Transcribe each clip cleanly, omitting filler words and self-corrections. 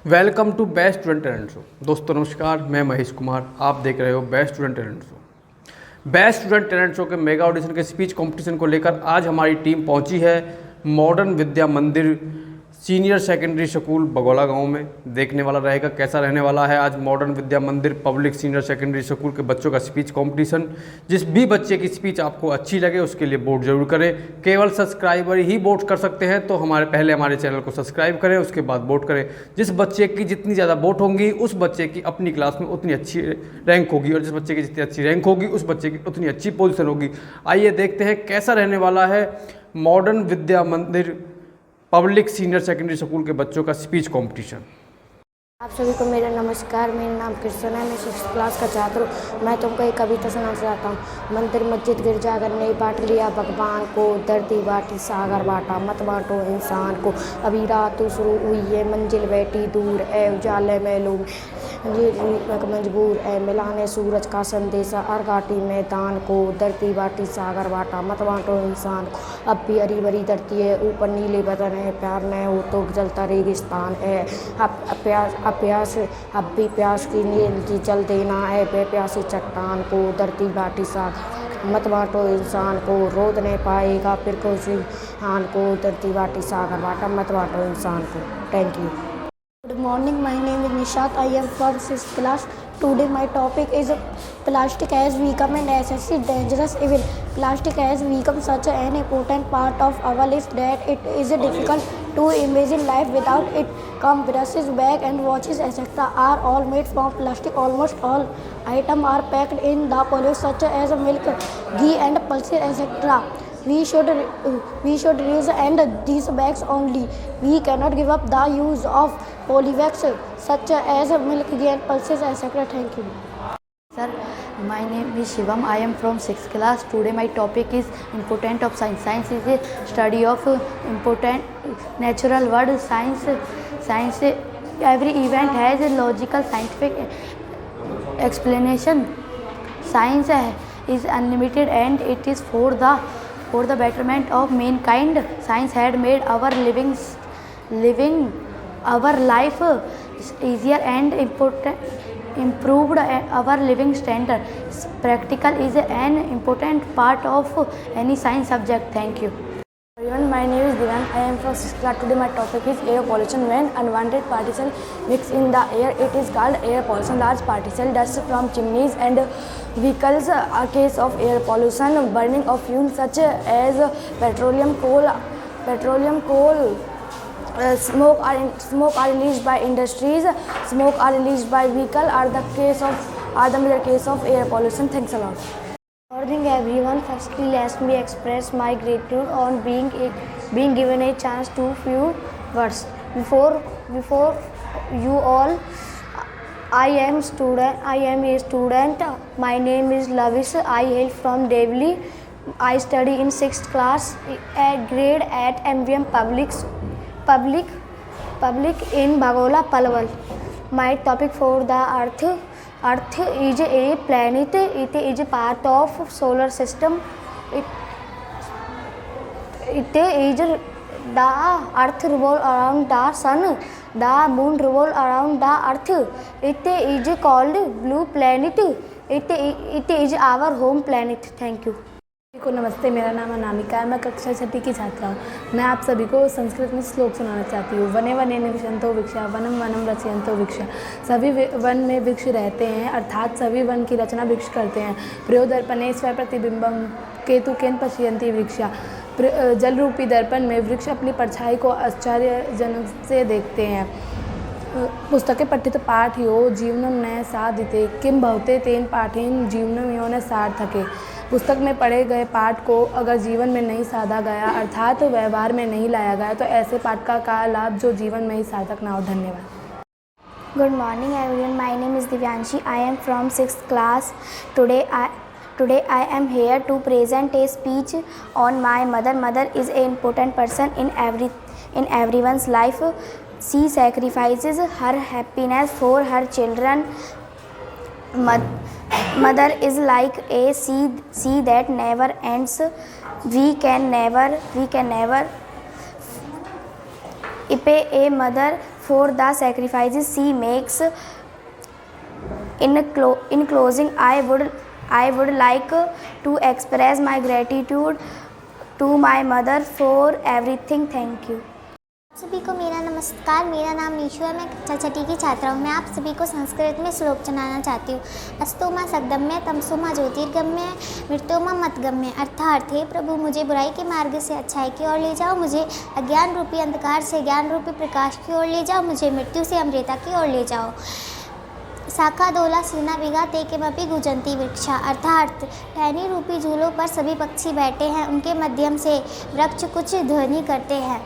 Welcome to best student talent show. दोस्तों नमस्कार, मैं महेश कुमार, आप देख रहे हो best student talent show. Best student talent show के मेगा ऑडिशन के स्पीच कंपटीशन को लेकर आज हमारी टीम पहुंची है मॉडर्न विद्या मंदिर सीनियर सेकेंडरी स्कूल बगौला गांव में। देखने वाला रहेगा कैसा रहने वाला है आज मॉडर्न विद्या मंदिर पब्लिक सीनियर सेकेंडरी स्कूल के बच्चों का स्पीच कंपटीशन। जिस भी बच्चे की स्पीच आपको अच्छी लगे उसके लिए वोट जरूर करें। केवल सब्सक्राइबर ही वोट कर सकते हैं, तो हमारे चैनल को सब्सक्राइब करें, उसके बाद वोट करें। जिस बच्चे की जितनी ज़्यादा वोट होंगी उस बच्चे की अपनी क्लास में उतनी अच्छी रैंक होगी, और जिस बच्चे की जितनी अच्छी रैंक होगी उस बच्चे की उतनी अच्छी पोजीशन होगी। आइए देखते हैं कैसा रहने वाला है मॉडर्न विद्या मंदिर पब्लिक सीनियर सेकेंडरी स्कूल के बच्चों का स्पीच कंपटीशन। आप सभी को मेरा नमस्कार। मेरा नाम कृष्ण है, मैं 6th क्लास का छात्र हूँ। मैं तुमको एक कविता सुनाना चाहता हूँ। मंदिर मस्जिद गिरजाघर ने बांट लिया भगवान को, धरती बाटी सागर बांटा, मत बांटो इंसान को। अभी रात शुरू हुई है, मंजिल बैठी दूर है, उजाले में लोग मजबूर है, मिलाने सूरज का संदेशा अरगाटी मैदान को, धरती बाटी सागर बांटा, मत बांटो इंसान को। अब भी हरी भरी धरती है, ऊपर नीले बदन है, प्यार न हो तो जलता रेगिस्तान है। अब भी प्यास की नील जल देना है बेप्यासी चट्टान को, धरती बाटी सागर मत बांटो इंसान को। रोद नहीं पाएगा फिर कोई हान को, धरती बाटी सागर बांटा, मत बांटो इंसान को। Thank you. Good morning, my name is Nishat. I am from 6th class. Today my topic is plastic has become a necessary dangerous evil. Plastic has become such an important part of our lives that it is difficult to imagine life without it. Comb, brushes, bag and watches etc. are all made from plastic. Almost all items are packed in the polymer such as milk, ghee and pulses etc. We should reuse and these bags only. We cannot give up the use of polybags such as milk, ghee and pulses etc. Thank you. Sir, my name is Shivam. I am from 6th class. Today my topic is important of science. Science is a study of important natural world. Science every event has a logical scientific explanation. Science is unlimited and it is for the betterment of mankind. Science had made our living our life easier and improved our living standard. Practical is an important part of any science subject. Thank you. Everyone, my name is Divan. I am from 6th class. Today my topic is air pollution. When unwanted particles mix in the air, it is called air pollution. Large particles, dust from chimneys and vehicles, a case of air pollution. Burning of fuels such as petroleum, coal, smoke are released by industries. Smoke are released by vehicle are the major case of air pollution. Thanks a lot. Good morning everyone. Firstly, let me express my gratitude on being given a chance to few words. Before you all, I am a student. My name is Lavish. I hail from Devli. I study in 6th class grade at MVM Public in Bagola, Palwal. My topic for the Earth. Earth is a planet. It is part of solar system. It is the Earth revolve around the sun. The moon revolve around the Earth. It is called blue planet. It is our home planet. Thank you. को नमस्ते, मेरा नाम अनामिका है। मैं कक्षा 6 की छात्रा हूँ। मैं आप सभी को संस्कृत में श्लोक सुनाना चाहती हूँ। वने वने विक्षंतो वृक्षा, वनम वनम रचयंतो वृक्षा। सभी वन में वृक्ष रहते हैं, अर्थात सभी वन की रचना वृक्ष करते हैं। प्रयोदर्पणे स्व प्रतिबिंबम केतु केन पश्यन्ति वृक्षा। जल रूपी दर्पण में वृक्ष अपनी परछाई को आश्चर्यजनक से देखते हैं। पुस्तके पठित पाठ यो जीवनम न साधिते किम भवते तेन पाठेन जीवनम यो न सार्थके। पुस्तक में पढ़े गए पाठ को अगर जीवन में नहीं साधा गया, अर्थात व्यवहार में नहीं लाया गया, तो ऐसे पाठ का लाभ जो जीवन में ही सार्थक ना हो। धन्यवाद। Good morning everyone. My name is Divyanshi. I am from 6th class. Today I am here to present a speech on my mother. Mother is an important person in everyone's life. She sacrifices her happiness for her children. Mother is like a sea that never ends. We can never repay a mother for the sacrifices she makes. In closing, I would like to express my gratitude to my mother for everything. Thank you. सभी को मेरा नमस्कार। मेरा नाम नीशू है। मैं कक्षा छठी की छात्रा हूँ। मैं आप सभी को संस्कृत में श्लोक सुनाना चाहती हूँ। अस्तु माँ सद्गम्य तमसो माँ ज्योतिर्गम्य मृत्यो माँ मतगम्य। अर्थात हे प्रभु, मुझे बुराई के मार्ग से अच्छाई की ओर ले जाओ, मुझे अज्ञान रूपी अंधकार से ज्ञान रूपी प्रकाश की ओर ले जाओ, मुझे मृत्यु से अमृता की ओर ले जाओ। शाखा दोला सीना बिगा ते किमपि गुजंती वृक्षा। अर्थात टहनी रूपी झूलों पर सभी पक्षी बैठे हैं, उनके माध्यम से वृक्ष कुछ ध्वनि करते हैं।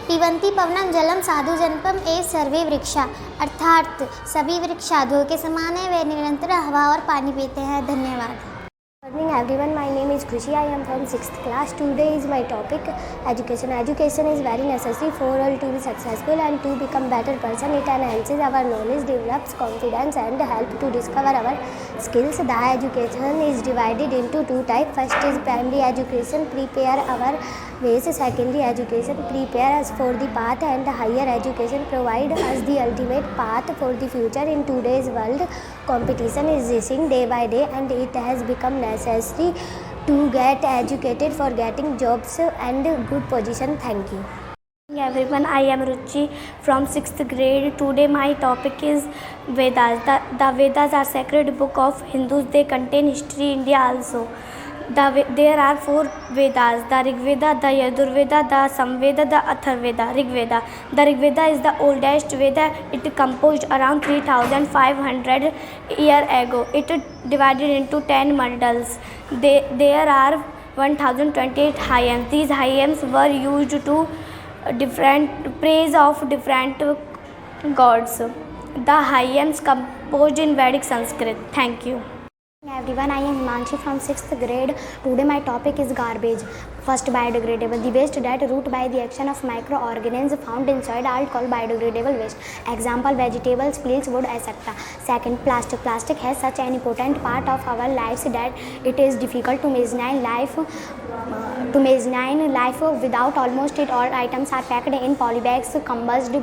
पिबन्ति पवनम जलम साधु जनपम ए सर्वे वृक्षा। अर्थात सभी वृक्ष साधुओं के समान है, वे निरंतर हवा और पानी पीते हैं। धन्यवाद। Good morning everyone, my name is Khushi. I am from 6th class. Today is my topic education. Education is very necessary for all to be successful and to become better person. It enhances our knowledge, develops confidence and help to discover our skills. The education is divided into two types. First is primary education, prepare our ways. Secondary education prepare us for the path, and higher education provide us the ultimate path for the future. In today's world, competition is rising day by day and it has become necessary to get educated for getting jobs and good position. Thank you. Everyone, I am Ruchi from 6th grade. Today my topic is Vedas. The Vedas are sacred book of Hindus. They contain history India also. There are 4 Vedas: the Rig Veda, the Yajurveda, the Samveda, the Atharvaveda. Rig Veda. The Rig Veda is the oldest Veda. It composed around 3,500 years ago. It divided into 10 mandals. There are 1,028 hymns. These hymns were used to praise of different gods. The hymns composed in Vedic Sanskrit. Thank you. Everyone, I am Himanshi from 6th grade. Today my topic is garbage. First, biodegradable. The waste that root by the action of microorganisms found inside are called biodegradable waste. Example: vegetables, peels, wood, etc. Second, plastic. Plastic has such an important part of our lives that it is difficult to imagine life without. Almost all items are packed in polybags, combusted,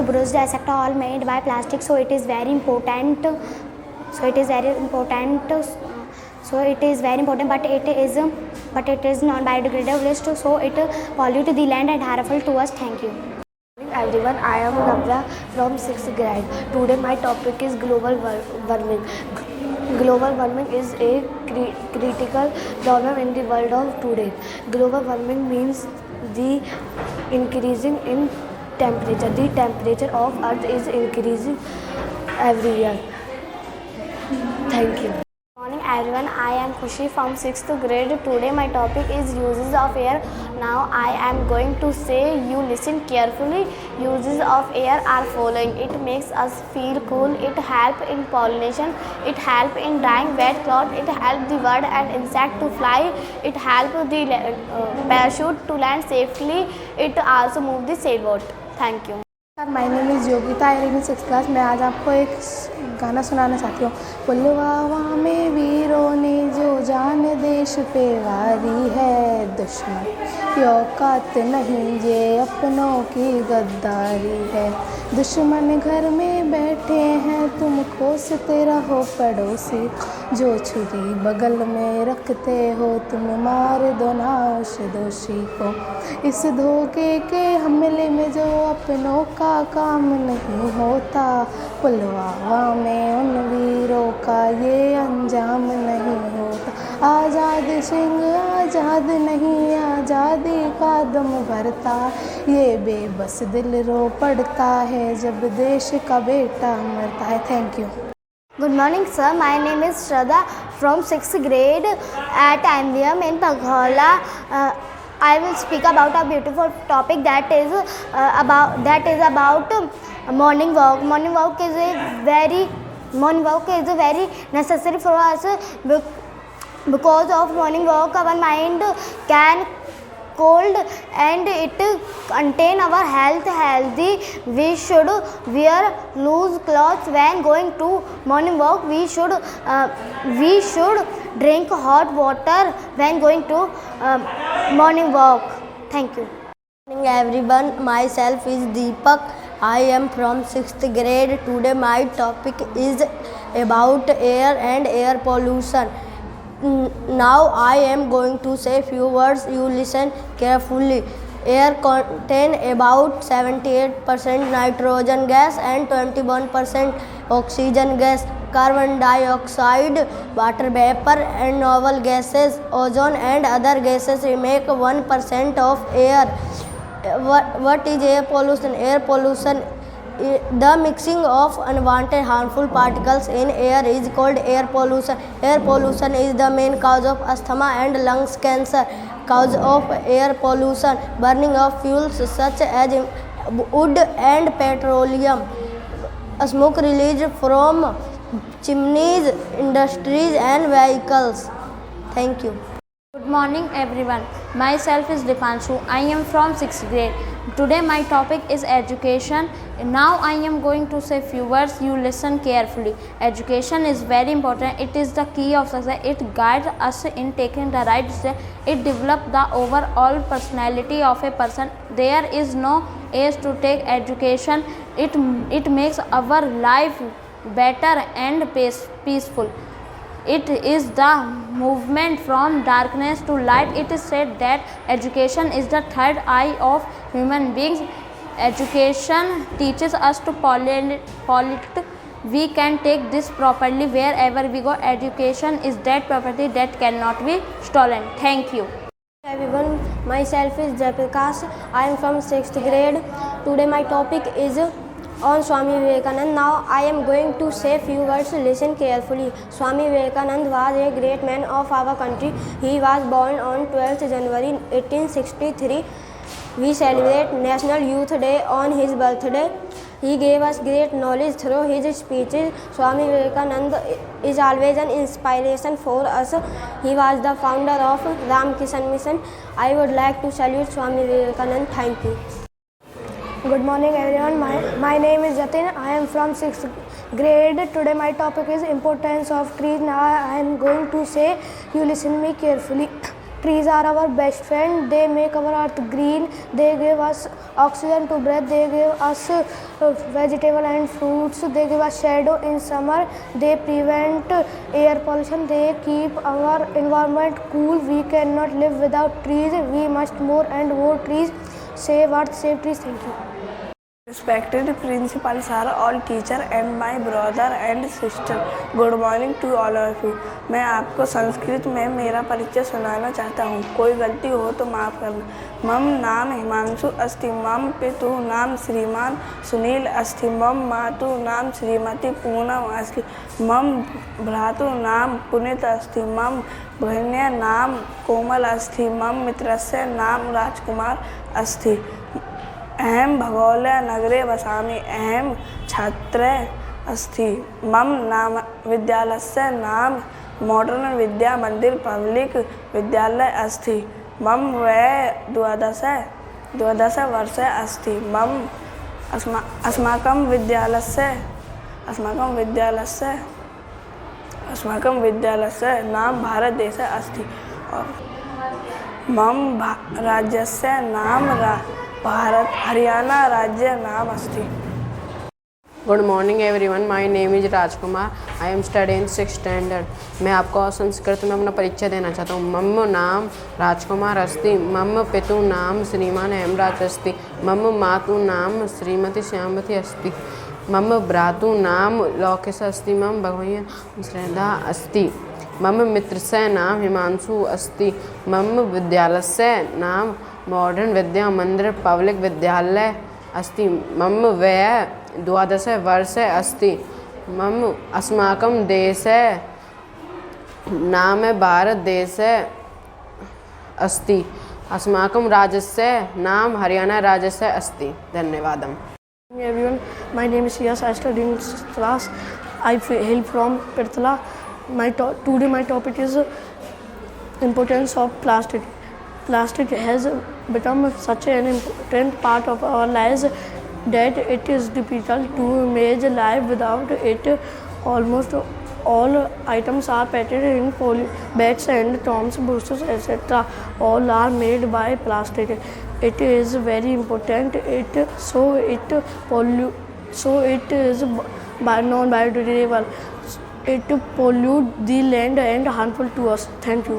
bruised, etc. all made by plastic. So it is very important, but it is non biodegradable waste, so it pollutes the land and harmful to us. Thank you. Everyone, I am Navya from 6th grade. Today my topic is global warming. Global warming is a critical problem in the world of today. Global warming means the increasing in temperature. The temperature of Earth is increasing every year. Thank you. Good morning everyone, I am Khushi from 6th grade. Today my topic is uses of air. Now I am going to say, you listen carefully. Uses of air are following: it makes us feel cool, it helps in pollination, it helps in drying wet cloth, it helps the bird and insect to fly, it helps the parachute to land safely, it also moves the sailboat. Thank you. My name is Yogita, I am in 6th class. मैं आज आपको एक गाना सुनाना चाहती हूँ। पुलवामा में वीरों ने जो जान देश पे वारी है, दुश्मन की औकात नहीं, ये अपनों की गद्दारी है। दुश्मन घर में बैठे हैं, तुम कोसते रहो पड़ोसी, जो छुरी बगल में रखते हो तुम मार दो ना उस दोषी को। इस धोखे के हमले में जो अपनों का काम नहीं होता, पुलवामा में उन वीरों का ये अंजाम नहीं होता। आज़ाद सिंह आज़ाद नहीं, आज़ादी का दम भरता, ये बेबस दिल रो पड़ता है जब देश का बेटा मरता है। Thank you. Good morning sir, my name is Shraddha from 6th grade at MVM in Paghola. I will speak about a beautiful topic that is about morning walk. Morning walk is a very necessary for us. Because of morning walk, our mind can cold and it contain our health healthy. We should wear loose clothes when going to morning walk. We should drink hot water when going to morning walk. Thank you. Morning everyone, myself is Deepak. I am from 6th grade. Today my topic is about air and air pollution. Now I am going to say few words. You listen carefully. Air contain about 78% nitrogen gas and 21% oxygen gas. Carbon dioxide, water vapor and novel gases, ozone and other gases make 1% of air. What is air pollution? Air pollution, the mixing of unwanted harmful particles in air is called air pollution. Air pollution is the main cause of asthma and lungs cancer. Cause of air pollution: burning of fuels such as wood and petroleum, smoke released from chimneys, industries and vehicles. Thank you. Good morning everyone. Myself is Dipanshu. I am from 6th grade. Today my topic is education. Now I am going to say few words. You listen carefully. Education is very important. It is the key of success. It guides us in taking the right step. It develops the overall personality of a person. There is no age to take education. It makes our life better and peaceful. It is the movement from darkness to light. It is said that education is the third eye of human beings. Education teaches us to polite. We can take this properly wherever we go. Education is that property that cannot be stolen. Thank you. Everyone, myself is Jayaprakash. I am from 6th grade. Today my topic is on Swami Vivekananda. Now I am going to say few words. Listen carefully. Swami Vivekananda was a great man of our country. He was born on 12th January 1863. We celebrate National Youth Day on his birthday. He gave us great knowledge through his speeches. Swami Vivekananda is always an inspiration for us. He was the founder of Ramakrishna Mission. I would like to salute Swami Vivekananda. Thank you. Good morning everyone. My name is Jatin. I am from 6th grade. Today my topic is importance of trees. Now I am going to say, you listen me carefully. Trees are our best friend. They make our earth green. They give us oxygen to breathe. They give us vegetable and fruits. They give us shadow in summer. They prevent air pollution. They keep our environment cool. We cannot live without trees. We must more and more trees. Save earth, save trees. Thank you. Respected principal sir, all teacher and my brother and sister, good morning to all of you. मैं आपको संस्कृत में मेरा परिचय सुनाना चाहता हूँ। कोई गलती हो तो माफ़ करना। मम नाम हिमांशु अस्ति, मम पितु नाम श्रीमान सुनील अस्ति, मम मातु नाम श्रीमती पूनम अस्ति, मम भ्रातु नाम पुनीत अस्ति, मम भगिन्या नाम कोमल अस्ति, मम मित्रस्य नाम राजकुमार अस्ति। अहम भगोले नगरे वसामि, अहम छात्र अस्ति। मम नाम विद्यालयस्य नाम मॉडर्न विद्या मंदिर पब्लिक विद्यालय अस्ति। मम वय 12 वर्षे अस्ति। मम अस्माकं विद्यालयस्य नाम भारत देशे अस्ति। और मम राज्यस्य नाम भारत हरियाणा राज्य नाम अस्ति। Good morning everyone, my name is Rajkumar. I am study in 6th standard. मैं आपको संस्कृत में अपना परिचय देना चाहता हूँ। मम नाम राजकुमार अस्ति, मम पितु नाम श्रीमान हेमराज अस्ति, मम मातु नाम श्रीमती श्यामवती अस्ति, मम भ्रातु नाम लौकेश अस्ति, मम भगिन्या श्रद्धा अस्ति, मम मित्रस्य नाम हिमांशु अस्ति, मम विद्यालयस्य नाम मॉडर्न विद्या मंदिर पब्लिक विद्यालय अस्ति। मम वय 12 वर्षे अस्ति। मम अस्माकं देशे नाम भारत देशे अस्ति। अस्माकं राज्यस्य नाम हरियाणा राज्यस्य अस्ति। धन्यवादम्। Everyone, my name is Yas. I study in 6th class. I hail from Pirthala. Today my topic is importance of plastic. Plastic has become such an important part of our lives that it is difficult to imagine life without it. Almost all items are packaged in poly bags and toms, boxes, etc. All are made by plastic. It is very important. It is non-biodegradable. It pollutes the land and harmful to us. Thank you.